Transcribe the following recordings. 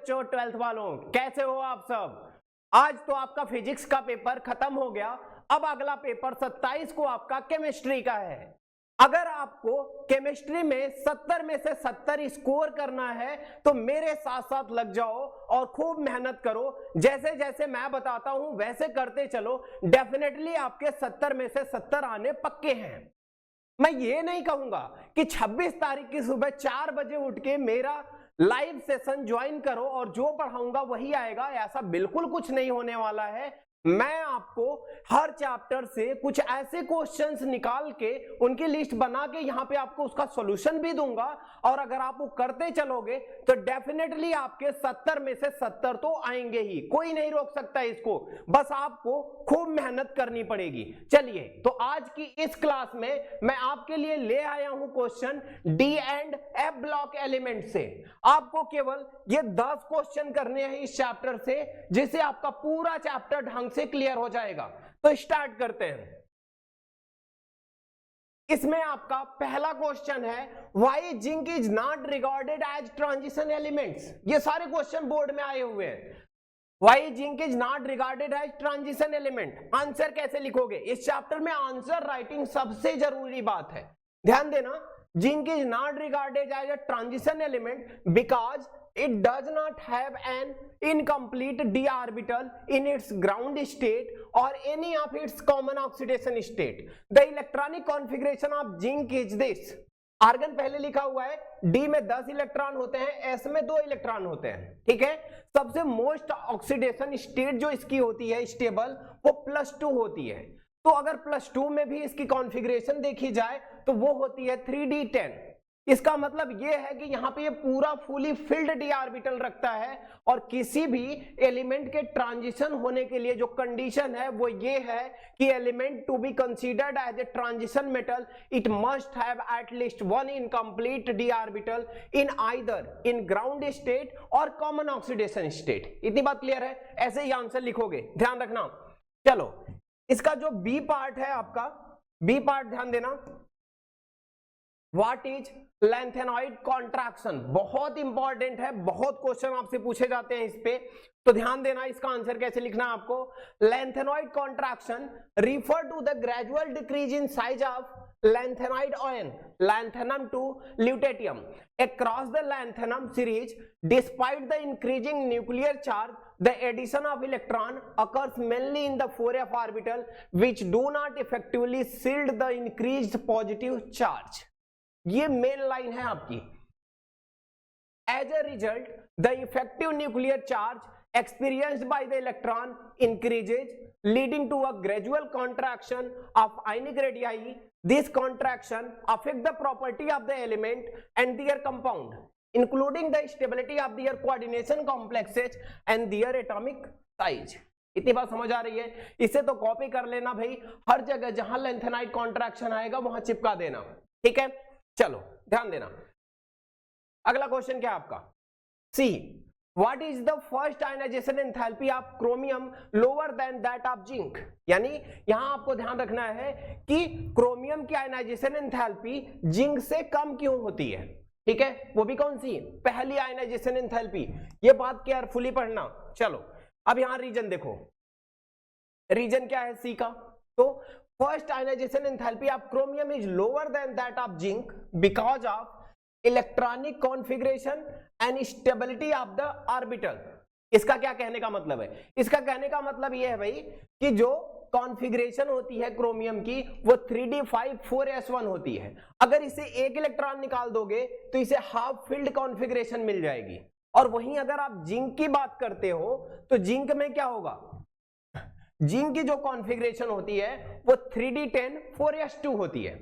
बच्चों, 12th वालों, कैसे हो आप सब। आज तो आपका फिजिक्स का पेपर खत्म हो गया। अब अगला पेपर 27 को आपका केमिस्ट्री का है। अगर आपको केमिस्ट्री में 70 में से 70 स्कोर करना है तो मेरे साथ साथ लग जाओ और खूब मेहनत करो। जैसे जैसे मैं बताता हूं वैसे करते चलो, डेफिनेटली आपके 70 में से 70 आने पक्के हैं। मैं ये नहीं कहूंगा कि 26 तारीख की सुबह 4 बजे उठ के मेरा लाइव सेशन ज्वाइन करो और जो पढ़ाऊंगा वही आएगा, ऐसा बिल्कुल कुछ नहीं होने वाला है। मैं आपको हर चैप्टर से कुछ ऐसे क्वेश्चंस निकाल के उनकी लिस्ट बना के यहाँ पे आपको उसका सॉल्यूशन भी दूंगा, और अगर आप वो करते चलोगे तो डेफिनेटली आपके 70 में से 70 तो आएंगे ही, कोई नहीं रोक सकता इसको। बस आपको खूब मेहनत करनी पड़ेगी। चलिए, तो आज की इस क्लास में मैं आपके लिए ले आया हूं question D and F block element से। आपको केवल ये 10 क्वेश्चन करने हैं इस चैप्टर से, जिससे आपका पूरा चैप्टर ढंग से क्लियर हो जाएगा। तो स्टार्ट करते हैं। इसमें आपका पहला क्वेश्चन है, why zinc is not regarded as transition elements. ये सारे क्वेश्चन बोर्ड में आए हुए हैं। Why zinc is not regarded as transition element, answer कैसे लिखोगे। इस चैप्टर में आंसर राइटिंग सबसे जरूरी बात है, ध्यान देना। Zinc is not regarded as a transition element because it does not have an incomplete d orbital in its ground state or any of its common oxidation state. The electronic configuration of zinc is this. Argon पहले लिखा हुआ है, D में 10 electron होते हैं, S में 2 electron होते हैं, ठीक है। सबसे मोस्ट ऑक्सीडेशन स्टेट जो इसकी होती है स्टेबल, वो +2 होती है। तो अगर +2 में भी इसकी कॉन्फ़िगरेशन देखी जाए तो वो होती है 3d10। इसका मतलब ये है कि यहाँ पे ये पूरा फुली फिल्ड डी ऑर्बिटल रखता है, और किसी भी एलिमेंट के ट्रांजिशन होने के लिए जो कंडीशन है वो ये है कि element to be considered as a transition metal it must have at least 1 incomplete D orbital in either in ground state और कॉमन ऑक्सीडेशन स्टेट। इतनी बात क्लियर है, ऐसे ही आंसर लिखोगे, ध्यान रखना। चलो, इसका जो बी पार्ट है आपका, बी पार्ट ध्यान देना। What is lengthenoid contraction, बहुत इंपॉर्टेंट है, बहुत क्वेश्चन आपसे पूछे जाते हैं इस पे, तो ध्यान देना। इसका आंसर कैसे लिखना है आपको। lengthenoid contraction refer to the gradual decrease in size of lanthanide ion lanthanum to lutetium across the lanthanum series. Despite the increasing nuclear charge, the addition of electron occurs mainly in the 4f orbital, which do not effectively shield the increased positive charge. ये main line है आपकी। As a result the effective nuclear charge experienced by the electron increases, leading to a gradual contraction of ionic radii. This contraction affect the property of the element and their compound, including the stability of their coordination complexes and their atomic size. इतनी बात समझ आ रही है। इसे तो copy कर लेना भाई, हर जगह जहां लेंथेनाइड कॉन्ट्रैक्शन आएगा वहां चिपका देना, ठीक है। चलो, ध्यान देना। अगला क्वेश्चन क्या है आपका, C, what is the first ionisation enthalpy of chromium lower than that of zinc. यानी यहां आपको ध्यान रखना है कि क्रोमियम की आयनाइजेशन एंथैल्पी जिंक से कम क्यों होती है, ठीक है। वो भी कौन सी, पहली आयनाइजेशन एंथैल्पी। ये बात केयरफुली पढ़ना। चलो, अब यहां रीजन देखो, रीजन क्या है सी का। तो first ionization enthalpy of chromium is lower than that of zinc because of electronic configuration and stability of the orbital. इसका क्या कहने का मतलब है, इसका कहने का मतलब यह है भाई कि जो कॉन्फ़िगरेशन होती है क्रोमियम की वो 3d5 4s1 होती है। अगर इसे एक इलेक्ट्रॉन निकाल दोगे तो इसे हाफ फील्ड कॉन्फ़िगरेशन मिल जाएगी। और वहीं अगर आप जिंक की बात करते हो तो जिंक में क्या होगा, जिंक की जो कॉन्फ़िगरेशन होती है वो 3d10 4s2 होती है।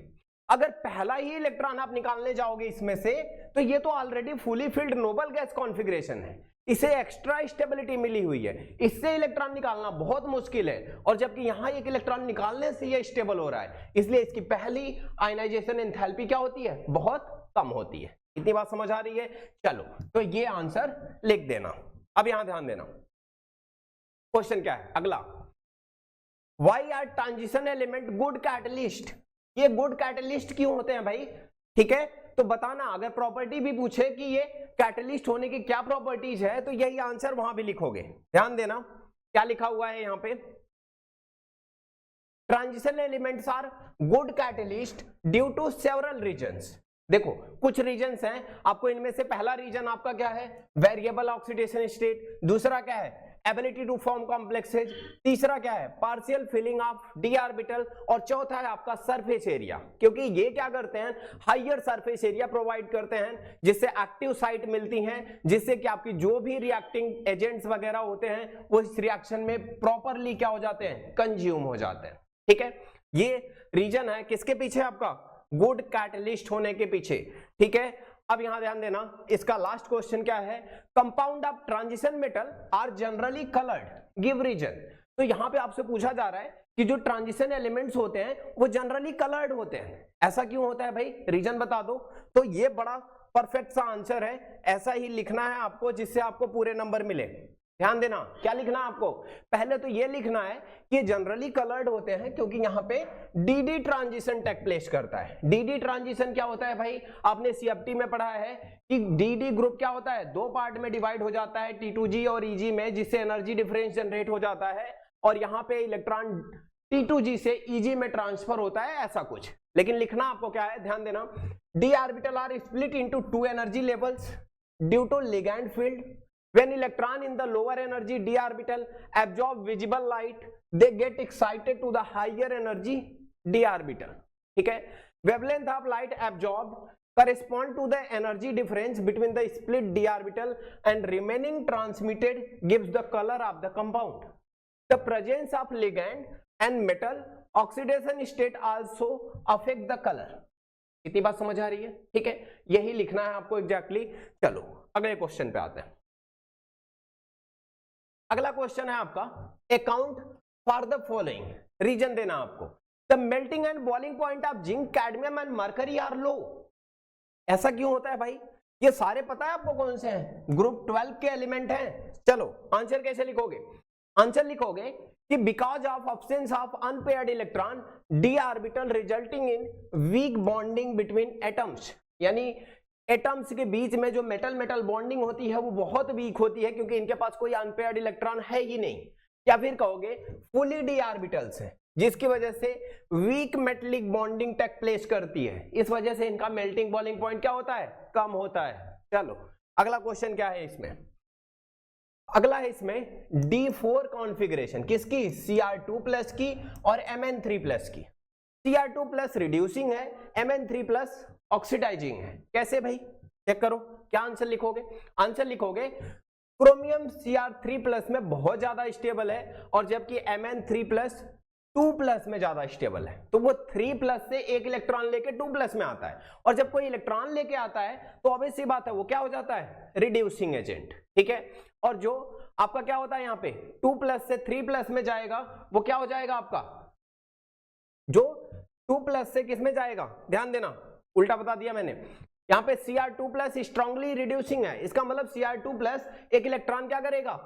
अगर पहला ही इलेक्ट्रॉन आप निकालने जाओगे इसमें से तो ये तो already fully filled noble gas configuration है, इसे एक्स्ट्रा स्टेबिलिटी मिली हुई है, इससे इलेक्ट्रॉन निकालना बहुत मुश्किल है। और जबकि यहां एक इलेक्ट्रॉन निकालने से ये स्टेबल हो रहा है, इसलिए इसकी पहली आयनाइजेशन एंथैल्पी क्या होती है, बहुत कम होती है। इतनी बात समझ आ रही है। चलो, तो ये आंसर लिख देना। अब यहां ध्यान देना, क्वेश्चन क्या है अगला, Why are transition element good catalyst? ये गुड कैटलिस्ट क्यों होते हैं भाई, ठीक है। तो बताना, अगर प्रॉपर्टी भी पूछे कि ये कैटलिस्ट होने की क्या प्रॉपर्टीज है, तो यही आंसर वहां भी लिखोगे। ध्यान देना क्या लिखा हुआ है यहां पे, transition elements are good catalyst due to several reasons. देखो कुछ रीजंस हैं, आपको इनमें से पहला रीजन आपका क्या है, वेरिएबल ऑक्सीडेशन स्टेट, दूसरा क्या है, एबिलिटी टू फॉर्म कॉम्प्लेक्सेज, तीसरा क्या है, partial filling of D orbital, और चौथा है आपका सरफेस एरिया। क्योंकि ये क्या करते हैं, हायर सरफेस एरिया प्रोवाइड करते हैं, जिससे एक्टिव साइट मिलती हैं, जिससे कि आपकी जो भी रिएक्टिंग एजेंट्स वगैरह होते हैं वो इस रिएक्शन में प्रॉपरली क्या हो जाते हैं, कंज्यूम हो जाते हैं। ठीक है, ये रीजन है किसके पीछे, आपका गुड कैटलिस्ट होने के पीछे। ठीक है, अब यहां ध्यान देना, इसका लास्ट क्वेश्चन क्या है, compound of transition metal are generally coloured, give reason. तो यहां पे आपसे पूछा जा रहा है कि जो ट्रांजिशन एलिमेंट्स होते हैं वो जनरली कलर्ड होते हैं, ऐसा क्यों होता है भाई, रीजन बता दो। तो ये बड़ा परफेक्ट सा आंसर है, ऐसा ही लिखना है आपको जिससे आपको पूरे नंबर मिले। ध्यान देना क्या लिखना है आपको, पहले तो ये लिखना है कि जनरली कलर्ड होते हैं क्योंकि यहाँ पे डी ट्रांजिशन टेक प्लेस करता है। डी ट्रांजिशन क्या होता है भाई, आपने सीएफटी में पढ़ा है कि डी ग्रुप क्या होता है, दो पार्ट में डिवाइड हो जाता है, T2G और EG में, जिससे एनर्जी डिफरेंस जनरेट हो जाता है, और यहाँ पे इलेक्ट्रॉन T2G से EG में ट्रांसफर होता है, ऐसा कुछ। लेकिन लिखना आपको क्या है, ध्यान देना, D orbital are split into 2 energy levels due to ligand field. When electron in the lower energy d orbital absorb visible light, they get excited to the higher energy d orbital. ठीक है, wavelength of light absorbed correspond to the energy difference between the split d orbital and remaining transmitted gives the color of the compound. The presence of ligand and metal oxidation state also affect the color. इतनी बात समझ आ रही है? ठीक है, यही लिखना है आपको एग्जैक्टली। चलो अगले क्वेश्चन पे आते हैं। अगला क्वेश्चन है आपका, account for the following, reason देना आपको, the melting and boiling point of zinc, cadmium and mercury are low. ऐसा क्यों होता है भाई, ये सारे पता है आपको कौन से हैं, ग्रुप 12 के एलिमेंट हैं। चलो आंसर कैसे लिखोगे, आंसर लिखोगे कि because of absence of unpaired electron D orbital resulting in weak bonding between atoms, यानी एटम्स के बीच में जो मेटल मेटल बॉन्डिंग होती है वो बहुत वीक होती है क्योंकि इनके पास कोई अनपेयर्ड इलेक्ट्रॉन है ही नहीं। या फिर कहोगे फुली डी ऑर्बिटल्स है, जिसकी वजह से weak metallic bonding take place करती है, इस वजह से इनका मेल्टिंग बॉइलिंग पॉइंट क्या होता है, कम होता है। चलो अगला क्वेश्चन क्या है इसमें, अगला है इसमें D4 कॉन्फ़िगरेशन, किसकी, Cr2+ की और Mn3+ की। Cr2+ रिड्यूसिंग है, Mn3+ ऑक्सीडाइजिंग है। कैसे भाई, चेक करो, क्या आंसर लिखोगे, आंसर लिखोगे क्रोमियम Cr3+ में बहुत ज्यादा स्टेबल है और जबकि Mn3+ 2+ में ज्यादा स्टेबल है, तो वो 3+ से एक इलेक्ट्रॉन लेके 2+ में आता है, और जब कोई इलेक्ट्रॉन लेके आता है तो ऑब्वियस सी बात है वो क्या हो जाता है, रिड्यूसिंग एजेंट। ठीक है, और जो आपका क्या होता है यहाँ पे 2+ से 3+ में जाएगा वो क्या हो जाएगा आपका, जो 2+ से किस में जाएगा, ध्यान देना उल्टा बता दिया मैंने, यहाँ पे Cr2+ स्ट्रांगली रिड्यूसिंग है, इसका मतलब Cr2+ एक इलेक्ट्रॉन क्या करेगा,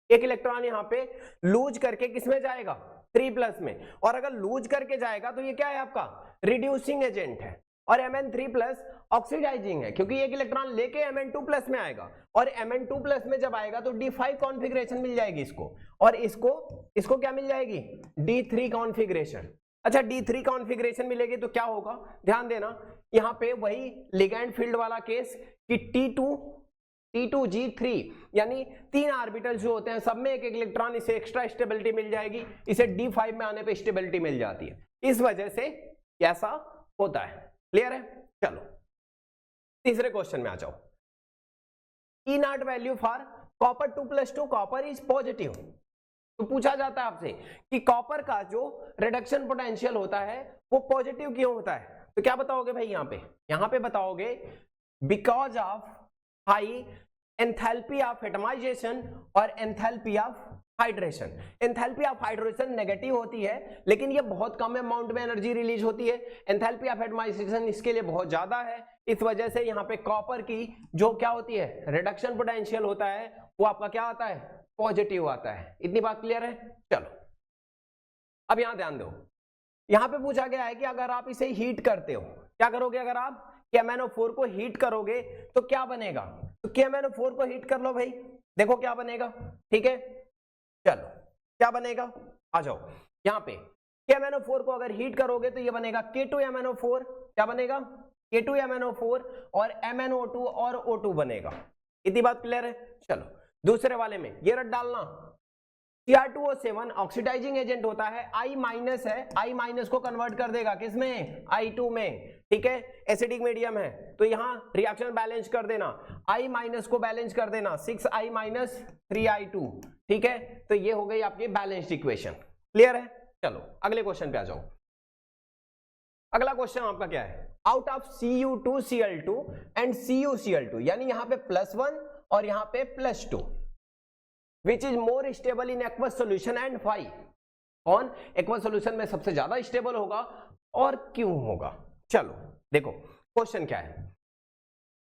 एक इलेक्ट्रॉन यहाँ पे लूज करके किस में जाएगा, 3+ में, और अगर लूज करके जाएगा तो ये क्या है आपका, रिड्यूसिंग एजेंट है। और Mn3+ ऑक्सीडाइजिंग है क्योंकि एक इलेक्ट्रॉन लेके Mn2+ में आएगा, और Mn2+ में जब आएगा तो D5 कॉन्फ़िगरेशन मिल जाएगी इसको, और इसको क्या मिल जाएगी, D3 कॉन्फ़िगरेशन। अच्छा D3 कॉन्फ़िगरेशन मिलेगी तो क्या होगा, ध्यान देना, यहाँ पे वही लिगैंड फील्ड वाला केस कि T2G3 यानी 3 ऑर्बिटल जो होते हैं सब में एक एक इलेक्ट्रॉन, इसे एक्स्ट्रा स्टेबिलिटी मिल जाएगी, इसे D5 में आने पे स्टेबिलिटी मिल जाती है, इस वजह से ऐसा होता है। क्लियर है? चलो तीसरे क्वेश्चन में आ जाओ। E0 value for copper 2+2, copper is positive. तो पूछा जाता है आपसे कि कॉपर का जो रिडक्शन पोटेंशियल होता है वो पॉजिटिव क्यों होता है, तो क्या बताओगे भाई, यहाँ पे बताओगे because of high enthalpy of atomisation और enthalpy of hydration. Enthalpy of hydration negative होती है लेकिन ये बहुत कम अमाउंट में एनर्जी रिलीज होती है, एंथैल्पी ऑफ एटमाइजेशन इसके लिए बहुत ज्यादा है, इस वजह से यहाँ पे कॉपर की जो क्या होती है, रिडक्शन पोटेंशियल होता है वो आपका क्या आता है, पॉजिटिव आता है। इतनी बात क्लियर है? चलो अब यहां ध्यान दो, यहां पे पूछा गया है कि अगर आप इसे हीट करते हो, क्या करोगे, अगर आप KMnO4 को हीट करोगे तो क्या बनेगा, तो KMnO4 को हीट कर लो भाई, देखो क्या बनेगा, ठीक है। चलो क्या बनेगा, आ जाओ यहाँ पे, KMnO4 को अगर हीट करोगे तो ये बनेगा K2MnO4, क्या बनेगा K2MnO4 और MnO2 और O2 बनेगा। इतनी बात क्लियर है। चलो दूसरे वाले में ये रट डालना, Cr2O7 ऑक्सीडाइजिंग एजेंट होता है, I माइनस है, I माइनस को कन्वर्ट कर देगा किसमें, I2 में, ठीक है। एसिडिक मीडियम है तो यहाँ रिएक्शन बैलेंस कर देना, I माइनस को बैलेंस कर देना, 6I माइनस 3I2, ठीक है। तो ये हो गई आपकी बैलेंस्ड इक्वेशन, क्लियर है। चलो अगले क्वेश्चन पे आ जाओ। अगला क्वेश्चन आपका क्या है, out of Cu2Cl2 and CuCl2, यानी यहाँ पे +1 और यहाँ पे +2, which is more stable in aqueous solution and why, कौन एक्वस सोल्यूशन में सबसे ज्यादा स्टेबल होगा और क्यों होगा। चलो देखो क्वेश्चन क्या है,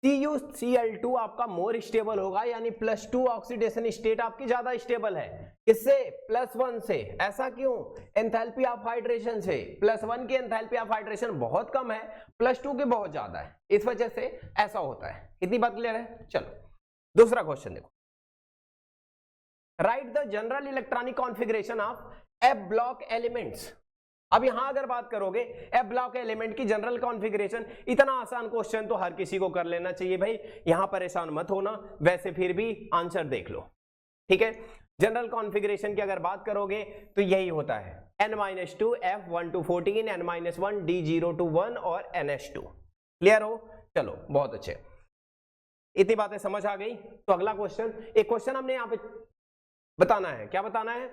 CuCl2 आपका मोर स्टेबल होगा, यानी +2 ऑक्सीडेशन स्टेट आपकी ज्यादा स्टेबल है, किससे, +1 से। ऐसा क्यों, एंथैल्पी ऑफ हाइड्रेशन से, +1 की एंथैल्पी ऑफ हाइड्रेशन बहुत कम है, +2 की बहुत ज्यादा है, इस वजह से ऐसा होता है। इतनी बात क्लियर है। चलो दूसरा क्वेश्चन देखो, right the general electronic configuration of F block elements. अब यहां अगर बात करोगे F ब्लॉक एलिमेंट की जनरल कॉन्फ़िगरेशन, इतना आसान क्वेश्चन तो हर किसी को कर लेना चाहिए भाई, यहां परेशान मत होना, वैसे फिर भी आंसर देख लो, ठीक है। जनरल कॉन्फ़िगरेशन की अगर बात करोगे तो यही होता है, n-2 F1 to 14, n-1 D0 to 1 और NH2, क्लियर हो। चलो बहुत अच्छे, इतनी बातें समझ आ गई। तो अगला क्वेश्चन, एक क्वेश्चन हमने यहाँ पे बताना है, क्या बताना है,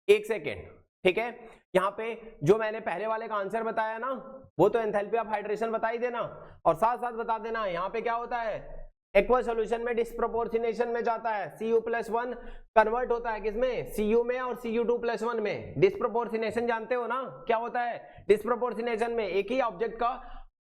एक सेकेंड, ठीक है। यहाँ पे जो मैंने पहले वाले का आंसर बताया ना, वो तो एंथैल्पी ऑफ हाइड्रेशन बता ही देना, और साथ साथ बता देना यहाँ पे क्या होता है, एक्वस सॉल्यूशन में डिस्प्रोपोर्शनेशन में जाता है, Cu+1 कन्वर्ट होता है किसमें, Cu में और Cu2+1 में। डिस्प्रोपोर्शनेशन जानते हो ना क्या होता है, डिस्प्रोपोर्शनेशन में एक ही ऑब्जेक्ट का,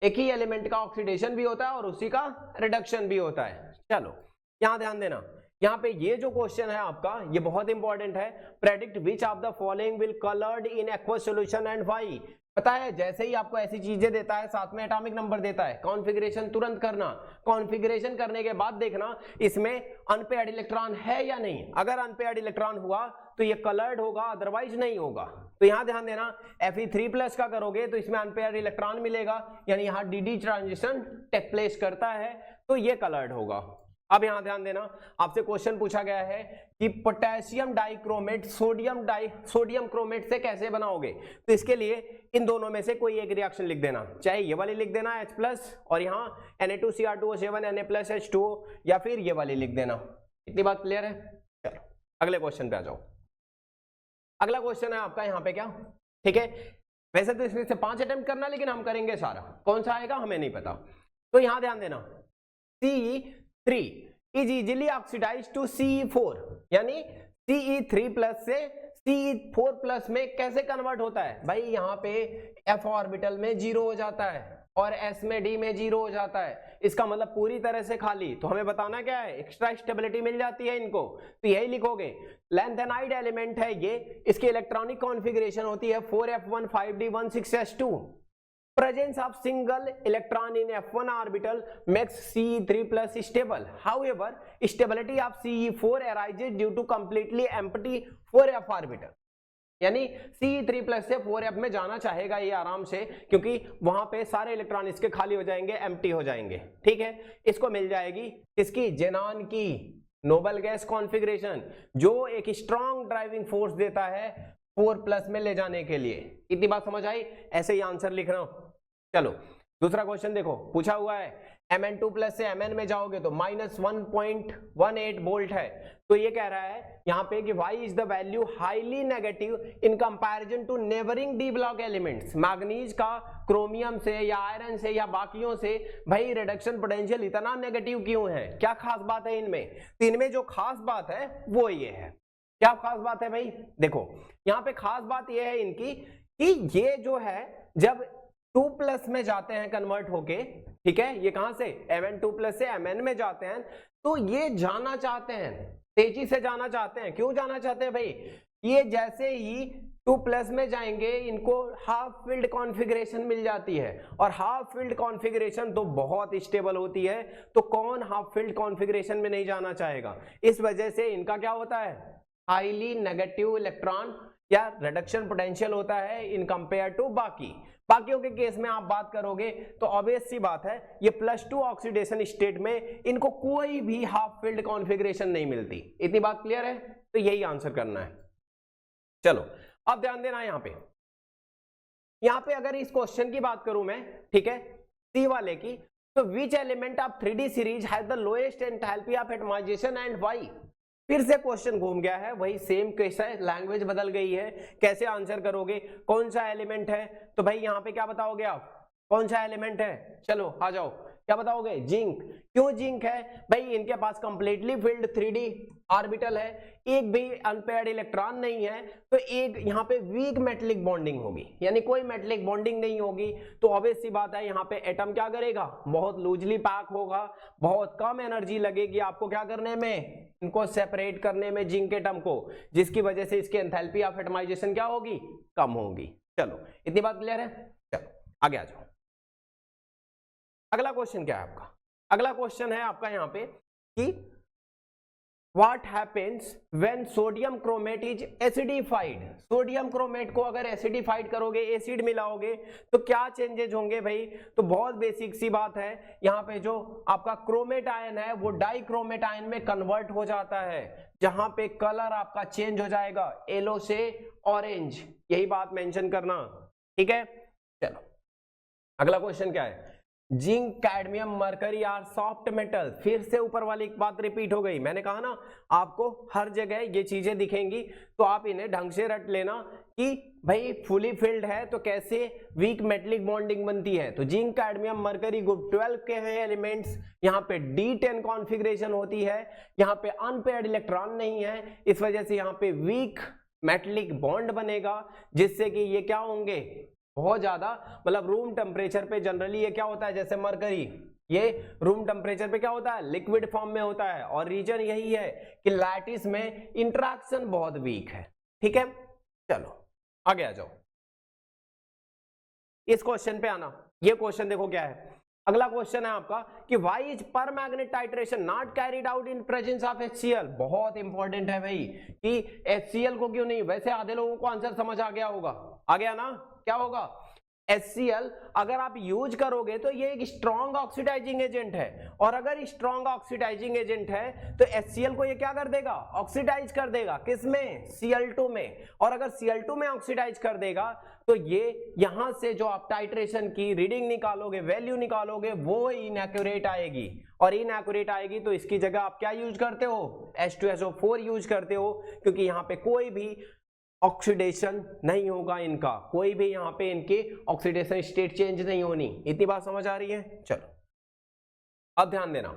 एक ही एलिमेंट का ऑक्सीडेशन भी होता है और उसी का रिडक्शन भी होता है। चलो यहां ध्यान देना, यहाँ पे ये जो क्वेश्चन है आपका ये बहुत इंपॉर्टेंट है, predict which of the following will coloured in aqueous solution and why. पता है जैसे ही आपको ऐसी चीजें देता है, साथ में एटॉमिक नंबर देता है, कॉन्फ़िगरेशन तुरंत करना, कॉन्फ़िगरेशन करने के बाद देखना इसमें अनपेयर्ड इलेक्ट्रॉन है या नहीं, अगर अनपेयर्ड इलेक्ट्रॉन हुआ तो ये कलर्ड होगा, अदरवाइज नहीं होगा। तो यहां ध्यान देना, Fe3+ का करोगे तो इसमें अनपेयर्ड इलेक्ट्रॉन मिलेगा, यानी यहाँ डी ट्रांजिशन टेक प्लेस करता है, तो ये कलर्ड होगा। अब यहां ध्यान देना, आपसे क्वेश्चन पूछा गया है कि पोटेशियम डाइक्रोमेट सोडियम क्रोमेट से कैसे बनाओगे, तो इसके लिए इन दोनों में से कोई एक रिएक्शन लिख देना, चाहे ये वाली लिख देना H+ और यहाँ Na2Cr2O7 Na+H2O, या फिर ये वाली लिख देना। इतनी बात क्लियर है। चलो अगले क्वेश्चन पे आ जाओ। अगला क्वेश्चन है आपका यहाँ पे क्या, ठीक है, वैसे तो इसमें से 5 अटेम्प्ट करना, लेकिन हम करेंगे सारा, कौन सा आएगा हमें नहीं पता। तो यहां ध्यान देना, Ce3 is easily oxidized to Ce4, यानी Ce3+ से Ce4+ में कैसे कन्वर्ट होता है भाई, यहाँ पे F ऑर्बिटल में 0 हो जाता है और S में D में 0 हो जाता है, इसका मतलब पूरी तरह से खाली। तो हमें बताना क्या है, एक्स्ट्रा स्टेबिलिटी मिल जाती है इनको, तो यही लिखोगे। लैंथेनाइड एलिमेंट है ये, इसकी इलेक्ट्रॉनिक कॉन्फ़िगरेशन होती है 4f1 5d1 6s2। Presence of single electron in F1 orbital makes Ce3+ stable. However, stability of Ce4 arises due to completely empty 4f orbital. यानी Ce3+ से 4f में जाना चाहेगा ये आराम से, क्योंकि वहां पे सारे इलेक्ट्रॉन इसके खाली हो जाएंगे, एम्प्टी हो जाएंगे, ठीक है। इसको मिल जाएगी इसकी जेनॉन की नोबल गैस कॉन्फ़िगरेशन, जो एक स्ट्रॉन्ग ड्राइविंग फोर्स देता है 4+ में ले जाने के लिए। इतनी बात समझ आई, ऐसे ही आंसर लिख रहा हूं। चलो दूसरा क्वेश्चन देखो, पूछा हुआ है Mn2+ से Mn में जाओगे तो -1.18 वोल्ट है, तो ये कह रहा है यहाँ पे कि why is the value highly negative in comparison to neighbouring D block elements. Manganese का क्रोमियम से या आयरन से या बाकियों से भाई रिडक्शन पोटेंशियल इतना नेगेटिव क्यों है, क्या खास बात है इनमें। तो इनमें जो खास बात है वो ये है, क्या खास बात है भाई, देखो यहाँ पे खास बात ये है इनकी कि ये जो है जब 2+ में जाते हैं कन्वर्ट होके, ठीक है, ये कहां से Mn2+ से Mn में जाते हैं, तो ये जाना चाहते हैं, तेजी से जाना चाहते हैं। क्यों जाना चाहते हैं भाई, ये जैसे ही 2+ में जाएंगे इनको हाफ फील्ड कॉन्फ़िगरेशन मिल जाती है, और हाफ फील्ड कॉन्फ़िगरेशन तो बहुत स्टेबल होती है, तो कौन हाफ फील्ड कॉन्फ़िगरेशन में नहीं जाना चाहेगा। इस वजह से इनका क्या होता है, हाईली नेगेटिव इलेक्ट्रॉन या रिडक्शन पोटेंशियल होता है इन कंपेयर टू बाकियों के केस में आप बात करोगे तो ऑब्वियस सी बात है ये +2 ऑक्सीडेशन स्टेट में इनको कोई भी हाफ फील्ड कॉन्फ़िगरेशन नहीं मिलती। इतनी बात क्लियर है, तो यही आंसर करना है। चलो अब ध्यान देना यहां पे अगर इस क्वेश्चन की बात करूं मैं, ठीक है, सी वाले की, तो which element of 3D series has the lowest enthalpy of atomisation and why. फिर से क्वेश्चन घूम गया है, वही सेम कैसा है, लैंग्वेज बदल गई है, कैसे आंसर करोगे, कौन सा एलिमेंट है, तो भाई यहां पे क्या बताओगे आप, कौन सा एलिमेंट है, चलो आ जाओ, क्या बताओगे, जिंक। क्यों जिंक है भाई, इनके पास कंप्लीटली फिल्ड 3D ऑर्बिटल है, एक भी अनपेयर्ड इलेक्ट्रॉन नहीं है, तो एक यहाँ पे वीक मेटलिक बॉन्डिंग होगी, यानी कोई मेटलिक बॉन्डिंग नहीं होगी, तो ऑब्वियस सी बात है यहाँ पे एटम क्या करेगा, बहुत लूजली पैक होगा, बहुत कम एनर्जी लगेगी आपको क्या करने में, इनको सेपरेट करने में जिंक एटम को, जिसकी वजह से इसकी एंथैल्पी ऑफ एटमाइजेशन क्या होगी, कम होगी। चलो इतनी बात क्लियर है, चलो आगे आ जाओ। अगला क्वेश्चन क्या है आपका, अगला क्वेश्चन है आपका यहाँ पे कि what happens when sodium chromate is acidified. Sodium chromate को अगर एसिडिफाइड करोगे, एसिड मिलाओगे, तो क्या चेंजेज होंगे भाई, तो बहुत बेसिक सी बात है, यहाँ पे जो आपका क्रोमेट आयन है वो डाइक्रोमेट आयन में कन्वर्ट हो जाता है, जहां पे कलर आपका चेंज हो जाएगा येलो से ऑरेंज, यही बात मेंशन करना, ठीक है। चलो अगला क्वेश्चन क्या है, zinc, cadmium, mercury are soft metal. फिर से ऊपर वाली एक बात रिपीट हो गई, मैंने कहा ना आपको हर जगह ये चीजें दिखेंगी, तो आप इन्हें ढंग से रट लेना कि भाई फुली फिल्ड है तो कैसे वीक मेटलिक बॉन्डिंग बनती है। तो जिंक, कैडमियम, मरकरी ग्रुप 12 के हैं एलिमेंट्स, यहाँ पे D10 कॉन्फ़िगरेशन होती है, यहाँ पे अनपेयर्ड इलेक्ट्रॉन नहीं है, इस वजह से यहाँ पे वीक मेटलिक बॉन्ड बनेगा, जिससे कि ये क्या होंगे, बहुत ज्यादा, मतलब रूम टेम्परेचर पे जनरली ये क्या होता है, जैसे मरकरी ये रूम टेम्परेचर पे क्या होता है, लिक्विड फॉर्म में होता है, और रीजन यही है कि लैटिस में इंटरेक्शन बहुत वीक है, ठीक है। चलो आगे आ जाओ, इस क्वेश्चन पे आना, ये क्वेश्चन देखो क्या है, अगला क्वेश्चन है आपका कि why is permanganate titration not carried out in presence of HCl। बहुत इंपॉर्टेंट है भाई कि HCl को क्यों नहीं, वैसे आधे लोगों को आंसर समझ आ गया होगा, आ गया ना, क्या होगा, HCl अगर आप यूज करोगे तो ये एक स्ट्रॉन्ग ऑक्सीडाइजिंग एजेंट है, और अगर स्ट्रॉन्ग ऑक्सीडाइजिंग एजेंट है तो HCl को ये क्या कर देगा, ऑक्सीडाइज कर देगा, किसमें, Cl2 में, और अगर Cl2 में ऑक्सीडाइज कर देगा तो ये यहां से जो आप टाइट्रेशन की रीडिंग निकालोगे, वैल्यू निकालोगे, वो इनएक्यूरेट आएगी, और इनएक्यूरेट आएगी तो इसकी जगह आप क्या यूज करते हो, H2SO4 यूज करते हो, क्योंकि यहाँ पे कोई भी ऑक्सीडेशन नहीं होगा, इनका कोई भी यहाँ पे इनके ऑक्सीडेशन स्टेट चेंज नहीं होनी। इतनी बात समझ आ रही है। चलो अब ध्यान देना,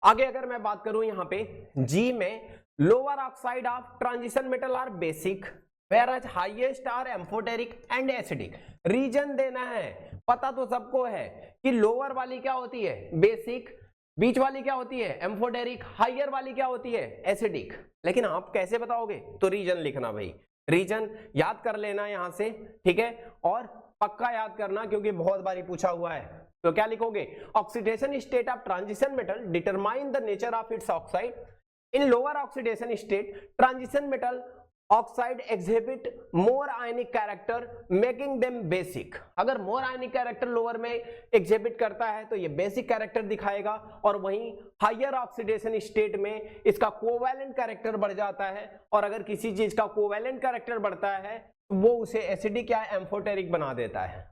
आगे अगर मैं बात करूं यहाँ पे जी में, lower oxide of transition metal are basic whereas highest are amphoteric and acidic. Reason देना है, पता तो सबको है कि लोअर वाली क्या होती है, बेसिक, बीच वाली क्या होती है, एम्फोटेरिक, हायर वाली क्या होती है, एसिडिक, लेकिन आप कैसे बताओगे, तो रीजन लिखना भाई, रीजन याद कर लेना यहां से, ठीक है, और पक्का याद करना क्योंकि बहुत बारी पूछा हुआ है। तो क्या लिखोगे, oxidation state of transition metal determine the nature of its oxide. In lower oxidation state transition metal oxide exhibit more ionic character making them basic. अगर मोर आयनिक कैरेक्टर लोअर में एग्जिबिट करता है तो ये बेसिक कैरेक्टर दिखाएगा, और वहीं हायर ऑक्सीडेशन स्टेट में इसका कोवैलेंट कैरेक्टर बढ़ जाता है, और अगर किसी चीज का कोवैलेंट कैरेक्टर बढ़ता है तो वो उसे एसिडिक या एम्फोटेरिक बना देता है,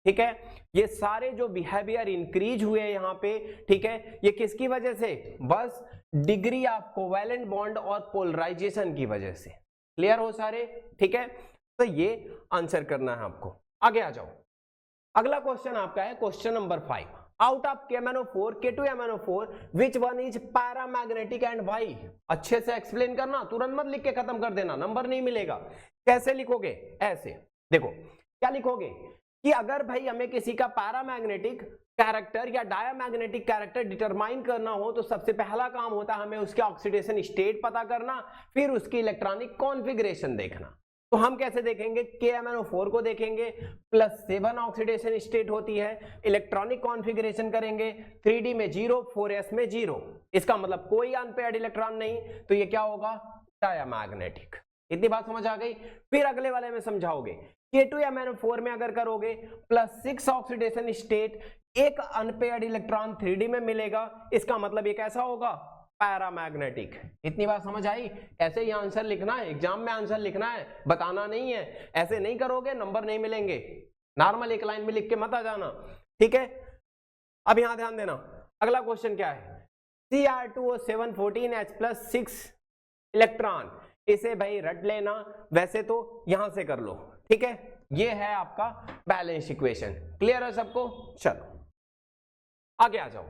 ठीक है। ये सारे जो बिहेवियर इंक्रीज हुए यहाँ पे, ठीक है, ये किसकी वजह से, बस डिग्री ऑफ कोवैलेंट बॉन्ड और पोलराइजेशन की वजह से। क्लियर हो सारे, ठीक है, तो ये आंसर करना है आपको। आगे आ जाओ, अगला क्वेश्चन आपका है question number 5, out of KMnO4 K2MnO4 which one is paramagnetic and why. अच्छे से एक्सप्लेन करना, तुरंत मत लिख के खत्म कर देना, नंबर नहीं मिलेगा। कैसे लिखोगे, ऐसे देखो क्या लिखोगे, कि अगर भाई हमें किसी का पैरामैग्नेटिक कैरेक्टर या डायामैग्नेटिक कैरेक्टर डिटरमाइन करना हो तो सबसे पहला काम होता है हमें उसके ऑक्सीडेशन स्टेट पता करना, फिर उसकी इलेक्ट्रॉनिक कॉन्फ़िगरेशन देखना। तो हम कैसे देखेंगे, KMnO4 को देखेंगे, +7 ऑक्सीडेशन स्टेट होती है, इलेक्ट्रॉनिक कॉन्फ़िगरेशन करेंगे 3D में 0, 4s में 0, इसका मतलब कोई अनपेयर्ड इलेक्ट्रॉन नहीं, तो ये क्या होगा, डायामैग्नेटिक। इतनी बात समझ आ गई। फिर अगले वाले में समझाओगे, K2MnO4 में अगर करोगे +6 ऑक्सीडेशन स्टेट, एक अनपेयर्ड इलेक्ट्रॉन 3D में मिलेगा, इसका मतलब ये कैसा होगा, पैरामैग्नेटिक। इतनी बात समझ आई। ऐसे ही आंसर लिखना है, एग्जाम में आंसर लिखना है, बताना नहीं है। ऐसे नहीं करोगे नंबर नहीं मिलेंगे, नॉर्मल एक लाइन में लिख के मत आ जाना, ठीक है। अब यहां ध्यान देना, अगला क्वेश्चन क्या है, Cr2O7 14H+6 इलेक्ट्रॉन, इसे भाई रट लेना, वैसे तो यहां से कर लो, ठीक है। ये है आपका बैलेंस इक्वेशन। क्लियर है सबको, चलो आगे आ जाओ।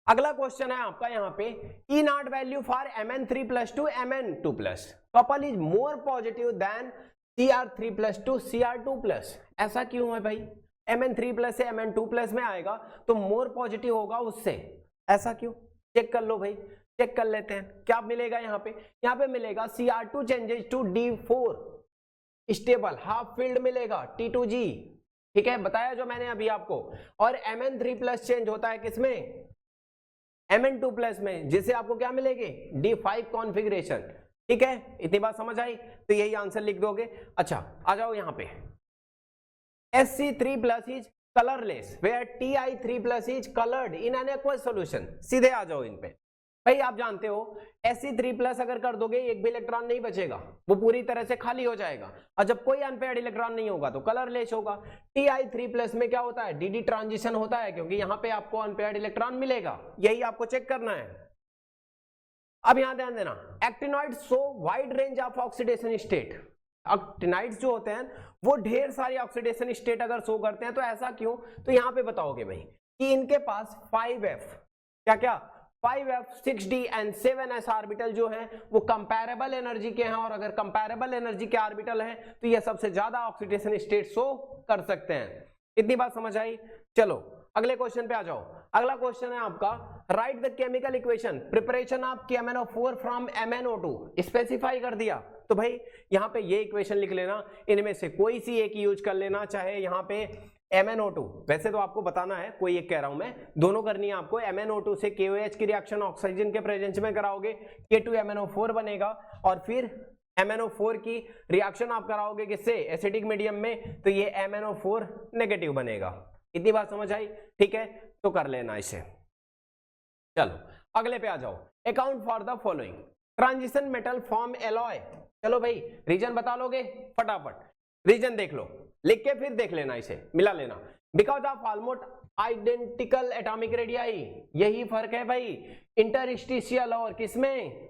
अगला क्वेश्चन है आपका यहाँ पे, E not value for Mn3+2 Mn2+, couple is more positive than Cr3+2 Cr2+। ऐसा क्यों है भाई, Mn3+ से Mn2+ में आएगा तो मोर पॉजिटिव होगा उससे, ऐसा क्यों, चेक कर लो भाई, चेक कर लेते हैं। क्या मिलेगा यहाँ पे मिलेगा Cr2 changes to D4 stable half field मिलेगा T2G, ठीक है, बताया जो मैंने अभी आपको। और Mn3+ चेंज होता है किसमें, Mn2+ में, जिससे आपको क्या मिलेगी, D5 कॉन्फ़िगरेशन, ठीक है। इतनी बात समझ आई, तो यही आंसर लिख दोगे। अच्छा आ जाओ यहाँ पे, Sc3+ is colourless where Ti3+ is coloured in an aqueous solution. सीधे आ जाओ इन पे भाई, आप जानते हो Sc3+ अगर कर दोगे एक भी इलेक्ट्रॉन नहीं बचेगा, वो पूरी तरह से खाली हो जाएगा, और जब कोई अनपेयर्ड इलेक्ट्रॉन नहीं होगा तो कलरलेस होगा। Ti3+ में क्या होता है, dd ट्रांजिशन होता है, क्योंकि यहां पे आपको अनपेयर्ड इलेक्ट्रॉन मिलेगा, यही आपको चेक करना है। अब यहां ध्यान देना, actinoid show wide range of oxidation state. Actinides जो होते हैं वो ढेर सारी ऑक्सीडेशन स्टेट अगर शो करते हैं, तो ऐसा क्यों, तो यहां पे बताओगे भाई कि इनके पास 5f, क्या 5f 6d and 7s orbital जो हैं वो कंपैरेबल एनर्जी के हैं, और अगर कंपैरेबल एनर्जी के ऑर्बिटल हैं तो ये सबसे ज्यादा ऑक्सीडेशन स्टेट शो कर सकते हैं। इतनी बात समझ आई। चलो अगले क्वेश्चन पे आ जाओ। अगला क्वेश्चन है आपका, right the chemical equation preparation of KMnO4 from MnO2, specify कर दिया, तो भाई यहाँ पे ये इक्वेशन लिख लेना, इनमें से कोई सी एक यूज कर लेना, चाहे यहाँ पे MnO2, वैसे तो आपको बताना है, कोई एक कह रहा हूं मैं, दोनों करनी है आपको। MnO2 से KOH की रिएक्शन ऑक्सीजन के प्रेजेंस में कराओगे, K2MnO4 बनेगा, और फिर MnO4 की रिएक्शन आप कराओगे किससे, एसिडिक मीडियम में, तो ये MnO4 नेगेटिव बनेगा। इतनी बात समझ आई, ठीक है, तो कर लेना इसे। चलो अगले पे आ जाओ, account for the following, transition metal form alloy. चलो भाई रीजन बता लोगे, फटाफट रीजन देख लो, लिख के फिर देख लेना, इसे मिला लेना। Because of almost identical atomic radii, यही फर्क है भाई इंटरस्टिशियल और किसमें,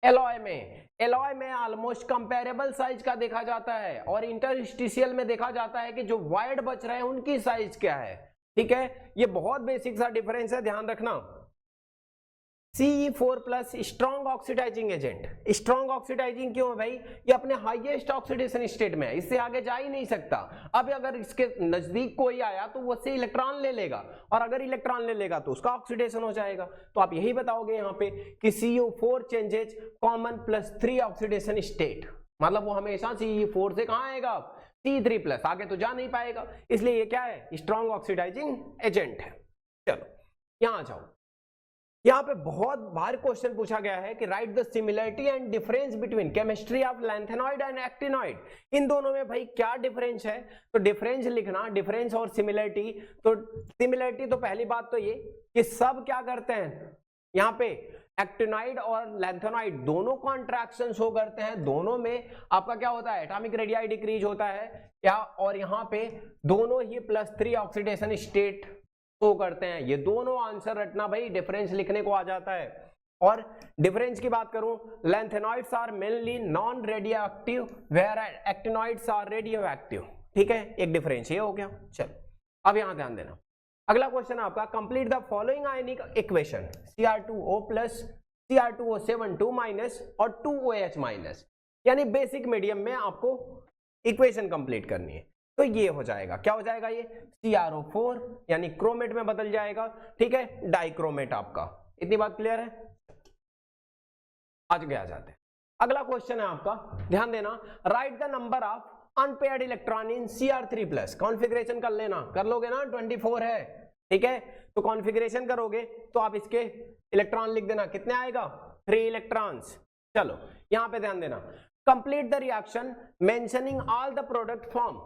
एलॉय में। एलॉय में ऑलमोस्ट कंपेरेबल साइज का देखा जाता है, और इंटरस्टिशियल में देखा जाता है कि जो वाइड बच रहे हैं उनकी साइज क्या है, ठीक है। ये बहुत बेसिक सा डिफरेंस है, ध्यान रखना। Ce4+ strong oxidising agent, strong oxidising क्यों है भाई, ये अपने हाईएस्ट ऑक्सीडेशन स्टेट में है, इससे आगे जा ही नहीं सकता। अब अगर इसके नजदीक कोई आया तो वो से इलेक्ट्रॉन ले लेगा, और अगर इलेक्ट्रॉन ले लेगा तो उसका ऑक्सीडेशन हो जाएगा। तो आप यही बताओगे यहाँ पे कि Cu4 changes common +3 oxidation state, मतलब वो हमेशा Ce4 से कहां आएगा, C3+, आगे तो जा नहीं पाएगा, इसलिए ये क्या है, स्ट्रॉन्ग ऑक्सीडाइजिंग एजेंट है। चलो यहां आ जाओ, यहाँ पे बहुत बार क्वेश्चन पूछा गया है कि write the similarity and difference between chemistry of lanthanoid and actinoid. इन दोनों में भाई क्या डिफरेंस है, तो डिफरेंस लिखना, डिफरेंस और सिमिलरिटी। तो सिमिलरिटी तो पहली बात तो ये कि सब क्या करते हैं, यहाँ पे एक्टिनॉइड और लैंथेनॉइड दोनों कॉन्ट्रैक्शन शो करते हैं, दोनों में आपका क्या होता है, एटॉमिक रेडियाई डिक्रीज होता है क्या, और यहाँ पे दोनों ही +3 ऑक्सीडेशन स्टेट शो करते हैं। ये दोनों आंसर रटना भाई, डिफरेंस लिखने को आ जाता है। और डिफरेंस की बात करूं, lanthanoids are mainly non radio active where actinoids are radio active, ठीक है, एक डिफरेंस ये हो गया। चलो अब यहां ध्यान देना, अगला क्वेश्चन आपका, complete the following ionic equation, Cr2O+, Cr2O7 2- और 2OH-, यानी बेसिक मीडियम में आपको इक्वेशन कंप्लीट करनी है। तो ये हो जाएगा, क्या हो जाएगा ये CrO4 यानी क्रोमेट में बदल जाएगा, ठीक है, डाइक्रोमेट आपका। इतनी बात क्लियर है? आगे आ जाते हैं। अगला क्वेश्चन है आपका, ध्यान देना, right the number of unpaired electron in Cr3+। Configuration कर लेना, कर लोगे ना, 24 है, ठीक है, तो कॉन्फ़िगरेशन करोगे तो आप इसके इलेक्ट्रॉन लिख देना, कितने आएगा 3 इलेक्ट्रॉन्स। चलो यहां पे ध्यान देना, complete the reaction mentioning all the product form.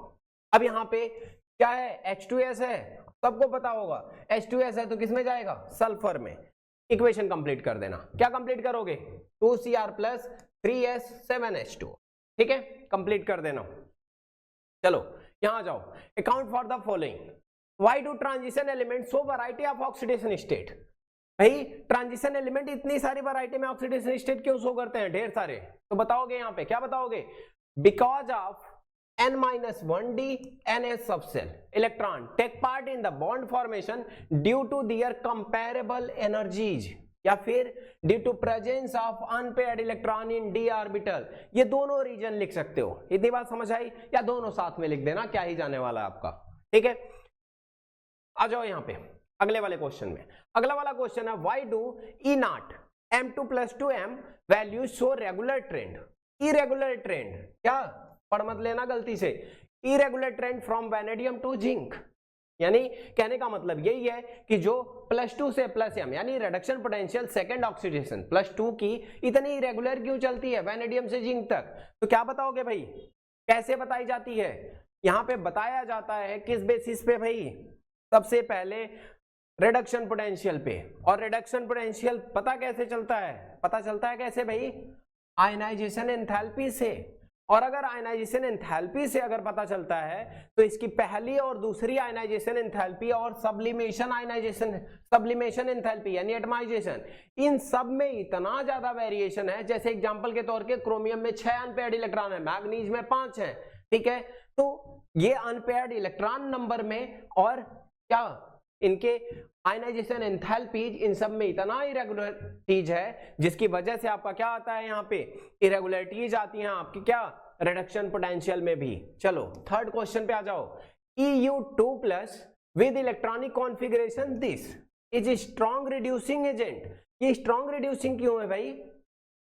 अब यहाँ पे क्या है, H2S है, सबको पता होगा, H2S है तो किस में जाएगा, सल्फर में। इक्वेशन कंप्लीट कर देना, क्या कंप्लीट करोगे, 2Cr प्लस 3S 7H2, ठीक है, कंप्लीट कर देना। चलो यहां जाओ, account for the following, why do transition element show variety of oxidation state. भाई ट्रांजिशन एलिमेंट इतनी सारी वैरायटी में ऑक्सीडेशन स्टेट क्यों शो करते हैं, ढेर सारे, तो बताओगे यहाँ पे, क्या बताओगे, because of N-1d NS subshell electron take part in the bond formation due to their comparable energies, या फिर due to presence of unpaired electron in d orbital. ये दोनों रीजन लिख सकते हो, इतनी बात समझ आई, या दोनों साथ में लिख देना, क्या ही जाने वाला है आपका, ठीक है। आ जाओ यहाँ पे अगले वाले क्वेश्चन में। अगला वाला क्वेश्चन है, why do E0 M2 + 2m value show regular trend. Irregular trend, क्या पढ़ मत लेना गलती से, irregular trend from vanadium to zinc, यानी कहने का मतलब यही है कि जो +2 से +m यानी रिडक्शन पोटेंशियल सेकंड ऑक्सीडेशन +2 की इतनी इरेगुलर क्यों चलती है वैनेडियम से जिंक तक, तो क्या बताओगे भाई, कैसे बताई जाती है, यहां पे बताया जाता है किस बेसिस पे भाई, सबसे पहले रिडक्शन पोटेंशियल पे, और रिडक्शन पोटेंशियल पता कैसे चलता है, पता चलता है कैसे भाई, आयनाइजेशन एंथैल्पी से। और अगर आयनाइजेशन एंथैल्पी से अगर पता चलता है तो इसकी पहली और दूसरी आयनाइजेशन एंथैल्पी और सब्लिमेशन एंथैल्पी यानी एटमाइजेशन, इन सब में इतना ज्यादा वेरिएशन है। जैसे एग्जांपल के तौर पे क्रोमियम में 6 अनपेयर्ड इलेक्ट्रॉन है, मैग्नीज में 5 है, ठीक है, तो ये अनपेयर्ड इलेक्ट्रॉन नंबर में और क्या इनके आयनाइजेशन एंथैल्पीज, इन सब में इतना इरेगुलरिटीज है जिसकी वजह से आपका क्या आता है, यहाँ पे इरेगुलरिटीज आती हैं आपकी क्या रिडक्शन पोटेंशियल में भी। चलो थर्ड क्वेश्चन पे आ जाओ, Eu2+ with electronic configuration this is strong reducing agent. ये स्ट्रॉन्ग रिड्यूसिंग क्यों है भाई,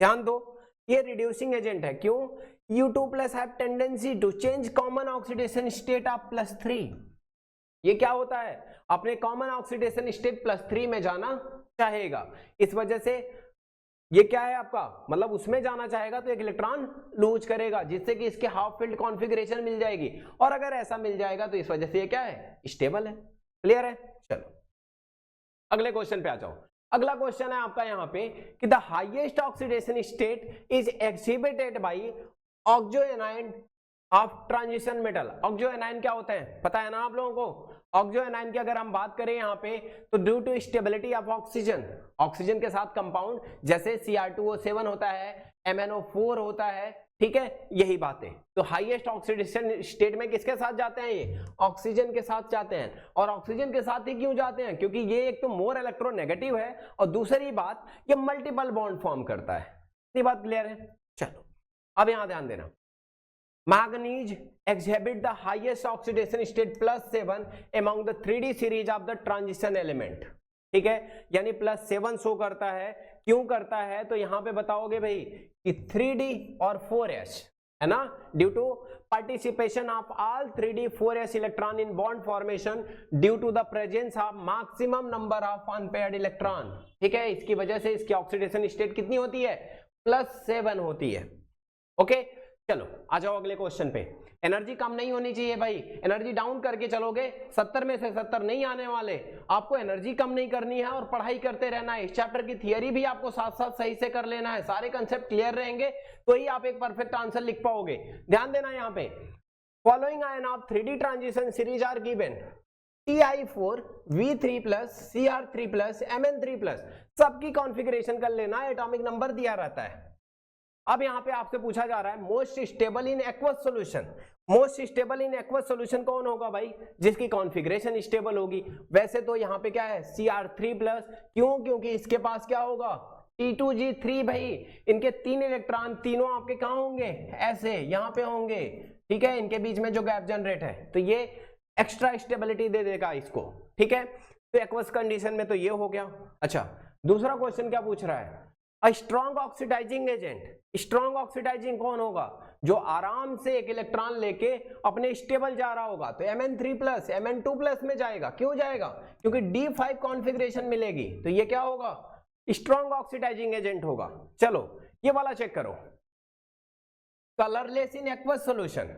ध्यान दो, ये रिड्यूसिंग एजेंट है, क्यों, U2+ have tendency to change common oxidation state of +3। ये क्या होता है, अपने कॉमन ऑक्सीडेशन स्टेट +3 में जाना चाहेगा, इस वजह से ये क्या है आपका, मतलब उसमें जाना चाहेगा तो एक इलेक्ट्रॉन लूज करेगा, जिससे कि इसके हाफ फील्ड कॉन्फ़िगरेशन मिल जाएगी, और अगर ऐसा मिल जाएगा तो इस वजह से ये क्या है, स्टेबल है। क्लियर है? चलो अगले क्वेश्चन पे आ जाओ। अगला क्वेश्चन है आपका यहाँ पे कि the highest oxidation state is exhibited by oxo anion of transition metal. Oxo anion क्या होता है पता है ना आप लोगों को, ऑक्सो एनायन की अगर हम बात करें यहाँ पे तो due to stability of oxygen, oxygen के साथ कंपाउंड जैसे Cr2O7 होता है, MnO4 होता है, ठीक है, यही बात है। तो हाईएस्ट ऑक्सीडेशन स्टेट में किसके साथ जाते हैं, ये ऑक्सीजन के साथ जाते हैं। और ऑक्सीजन के साथ ही क्यों जाते हैं, क्योंकि ये एक तो मोर इलेक्ट्रोनेगेटिव है और दूसरी बात ये मल्टीपल बॉन्ड फॉर्म करता है। इतनी बात क्लियर है? चलो अब यहां ध्यान देना, manganese exhibit the highest oxidation state +7 among the 3D series of the transition element, ठीक है, यानी +7 शो करता है। क्यों करता है तो यहां पे बताओगे भाई कि 3D और 4s है ना, due to participation of all 3D 4s electron in bond formation due to the presence of maximum number of unpaired electron, ठीक है, इसकी वजह से इसकी ऑक्सीडेशन स्टेट कितनी होती है, +7 होती है। ओके चलो आ जाओ अगले क्वेश्चन पे। एनर्जी कम नहीं होनी चाहिए भाई, एनर्जी डाउन करके चलोगे 70 में से 70 नहीं आने वाले, आपको एनर्जी कम नहीं करनी है और पढ़ाई करते रहना है। इस चैप्टर की थियरी भी आपको साथ साथ सही से कर लेना है, सारे कंसेप्ट क्लियर रहेंगे तो ही आप एक परफेक्ट आंसर लिख पाओगे। ध्यान देना यहाँ पे, following ion of 3D transition series are given Ti4 V3+ Cr3+ Mn3+, सबकी कॉन्फ़िगरेशन कर लेना, एटॉमिक नंबर दिया रहता है। अब यहां पे आपसे पूछा जा रहा है most stable in aqueous solution. Most stable in aqueous solution कौन होगा भाई, जिसकी कॉन्फ़िगरेशन स्टेबल होगी। वैसे तो यहां पे क्या है Cr3+, क्यों, क्योंकि इसके पास क्या होगा T2G3 भाई, इनके 3 इलेक्ट्रॉन तीनों आपके कहाँ होंगे, ऐसे यहाँ पे होंगे, ठीक है, इनके बीच में जो गैप जनरेट है, तो ये एक्स्ट्रा स्टेबिलिटी दे देगा इसको, ठीक है। तो एक्वस कंडीशन में तो ये हो गया। अच्छा, दूसरा क्वेश्चन क्या पूछ रहा है, a strong oxidising agent. Strong oxidising कौन होगा, जो आराम से एक इलेक्ट्रॉन लेके अपने स्टेबल जा रहा होगा, तो Mn3+ Mn2+ में जाएगा। क्यों जाएगा, क्योंकि D5 कॉन्फ़िगरेशन मिलेगी, तो ये क्या होगा, स्ट्रॉन्ग ऑक्सीडाइजिंग एजेंट होगा। चलो ये वाला चेक करो, colourless in aqueous solution.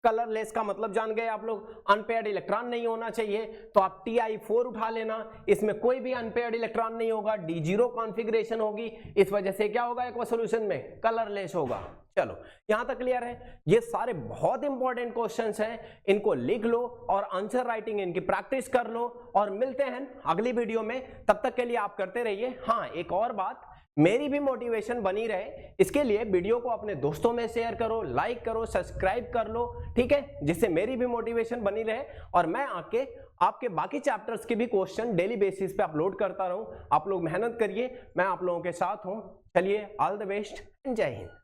Colourless का मतलब जान गए आप लोग, अनपेयर्ड इलेक्ट्रॉन नहीं होना चाहिए, तो आप Ti4 उठा लेना, इसमें कोई भी अनपेयर्ड इलेक्ट्रॉन नहीं होगा, D0 कॉन्फ़िगरेशन होगी, इस वजह से क्या होगा एक्वस सॉल्यूशन में, कलरलेस होगा। चलो यहां तक क्लियर है। ये सारे बहुत इंपॉर्टेंट क्वेश्चंस हैं, इनको लिख लो और आंसर राइटिंग इनकी प्रैक्टिस कर लो, और मिलते हैं अगली वीडियो में। तब तक के लिए आप करते रहिए। हाँ, एक और बात, मेरी भी मोटिवेशन बनी रहे, इसके लिए वीडियो को अपने दोस्तों में शेयर करो, लाइक करो, सब्सक्राइब कर लो, ठीक है, जिससे मेरी भी मोटिवेशन बनी रहे और मैं आके आपके बाकी चैप्टर्स के भी क्वेश्चन डेली बेसिस पे अपलोड करता रहूं। आप लोग मेहनत करिए, मैं आप लोगों के साथ हूं। चलिए, ऑल द बेस्ट, जय हिंद।